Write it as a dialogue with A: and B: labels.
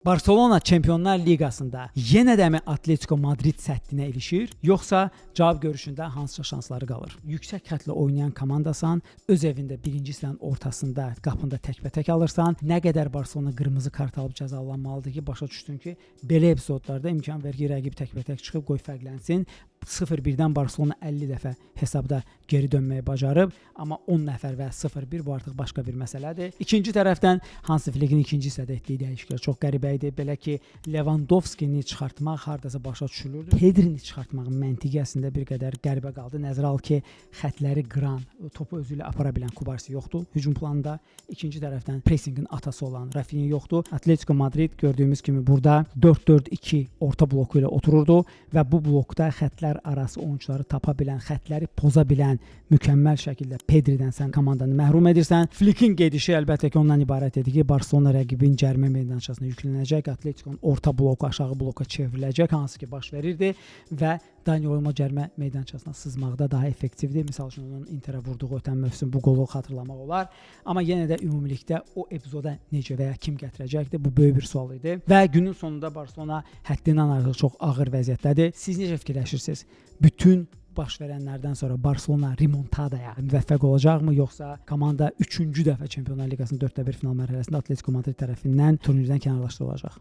A: Barcelona Çempionlar Liqasında yenə də mi Atletico Madrid səddinə ilişir, yoxsa cavab görüşündə hansısa şansları qalır? Yüksək xətlə oynayan komandasan, öz evində birinci sıranın ortasında, qapında təkbətək alırsan, nə qədər Barcelona qırmızı kart alıb cəzalanmalıdır ki, başa düşdün ki, belə epizodlarda imkan ver ki, rəqib təkbətək çıxıb qoy fərqlənsin. 0-1-dən Barcelona 50 dəfə hesabda geri dönməyi bacarıb, amma 10 nəfər və 0-1 bu artıq başqa bir məsələdir. İkinci tərəfdən Hansi Flick'in ikinci hissədə etdiyi dəyişikliklər çox qəribə idi. Belə ki, Lewandowski-ni çıxartmaq hardasa başa düşülürdü. Pedri-ni çıxartmağın məntiqi əslində bir qədər qəribə qaldı. Nəzərə al ki, xətləri qıran, topu özü ilə apara bilən Kubarsi yoxdur. Hücum planında ikinci tərəfdən pressingin atası olan Rafinha yoxdur. Atletico Madrid gördüyümüz kimi burada 4-4-2 orta bloku ilə otururdu və bu blokda xətlər arası oyuncuları tapa bilən, xətləri poza bilən mükəmməl şəkildə Pedri'dən sən komandanı məhrum edirsən. Flick'in gedişi əlbəttə ki, ondan ibarət idi ki, Barcelona rəqibin cərimə meydançasına yüklənəcək, Atletico'nun orta bloku aşağı bloka çevriləcək, hansı ki baş verirdi və Dani Olmo cərimə meydançasına sızmaqda daha effektivdir. Misal üçün onun Interə vurduğu ötən mövsüm bu qolu xatırlamaq olar. Amma yenə də ümumilikdə o epizoda necə və ya kim gətirəcəkdir? Bu böyük bir sual idi. Və günün sonunda Barcelona həddindən artıq çox ağır vəziyyətdədir. Siz necə fikirləşirsiniz? Bütün baş verənlərdən sonra Barcelona remontadaya müvəffəq olacaqmı, yoxsa komanda 3-cü dəfə Çempionlar Liqasının 4-1 final mərhələsində Atletico Madrid tərəfindən turnirdən kənarlaşdırılacaq?